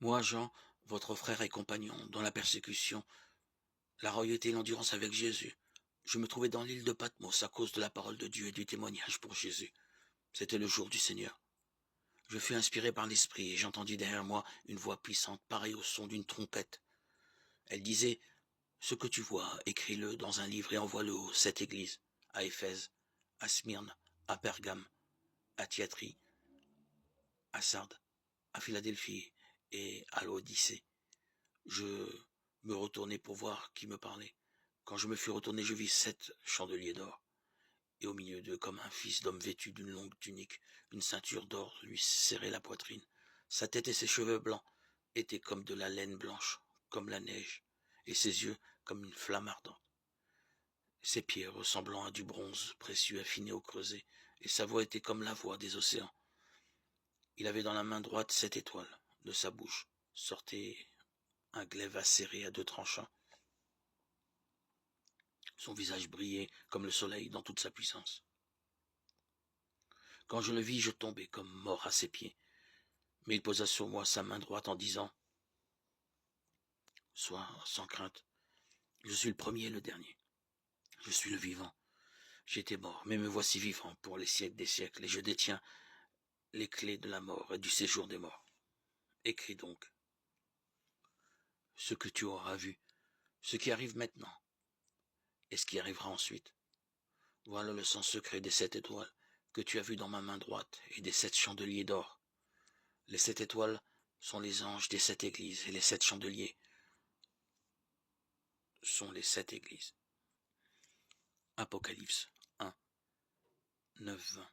Moi, Jean, votre frère et compagnon, dans la persécution, la royauté et l'endurance avec Jésus, je me trouvais dans l'île de Patmos à cause de la parole de Dieu et du témoignage pour Jésus. C'était le jour du Seigneur. Je fus inspiré par l'Esprit et j'entendis derrière moi une voix puissante, pareille au son d'une trompette. Elle disait, « Ce que tu vois, écris-le dans un livre et envoie-le aux 7 églises, à Éphèse, à Smyrne, à Pergame, à Thyatire, à Sardes, à Philadelphie et à l'Odyssée. » Je me retournai pour voir qui me parlait. Quand je me fus retourné, je vis 7 chandeliers d'or. Et au milieu d'eux, comme un fils d'homme vêtu d'une longue tunique, une ceinture d'or lui serrait la poitrine. Sa tête et ses cheveux blancs étaient comme de la laine blanche, comme la neige, et ses yeux comme une flamme ardente. Ses pieds ressemblant à du bronze précieux affiné au creuset, et sa voix était comme la voix des océans. Il avait dans la main droite 7 étoiles. De sa bouche sortait un glaive acéré à 2 tranchants. Son visage brillait comme le soleil dans toute sa puissance. Quand je le vis, je tombai comme mort à ses pieds. Mais il posa sur moi sa main droite en disant, « Sois sans crainte, je suis le premier et le dernier. Je suis le vivant. J'étais mort, mais me voici vivant pour les siècles des siècles, et je détiens les clés de la mort et du séjour des morts. Écris donc ce que tu auras vu, ce qui arrive maintenant, et ce qui arrivera ensuite. Voilà le sens secret des 7 étoiles que tu as vues dans ma main droite et des 7 chandeliers d'or. Les 7 étoiles sont les anges des 7 églises, et les 7 chandeliers sont les 7 églises. Apocalypse 1, 9, 20.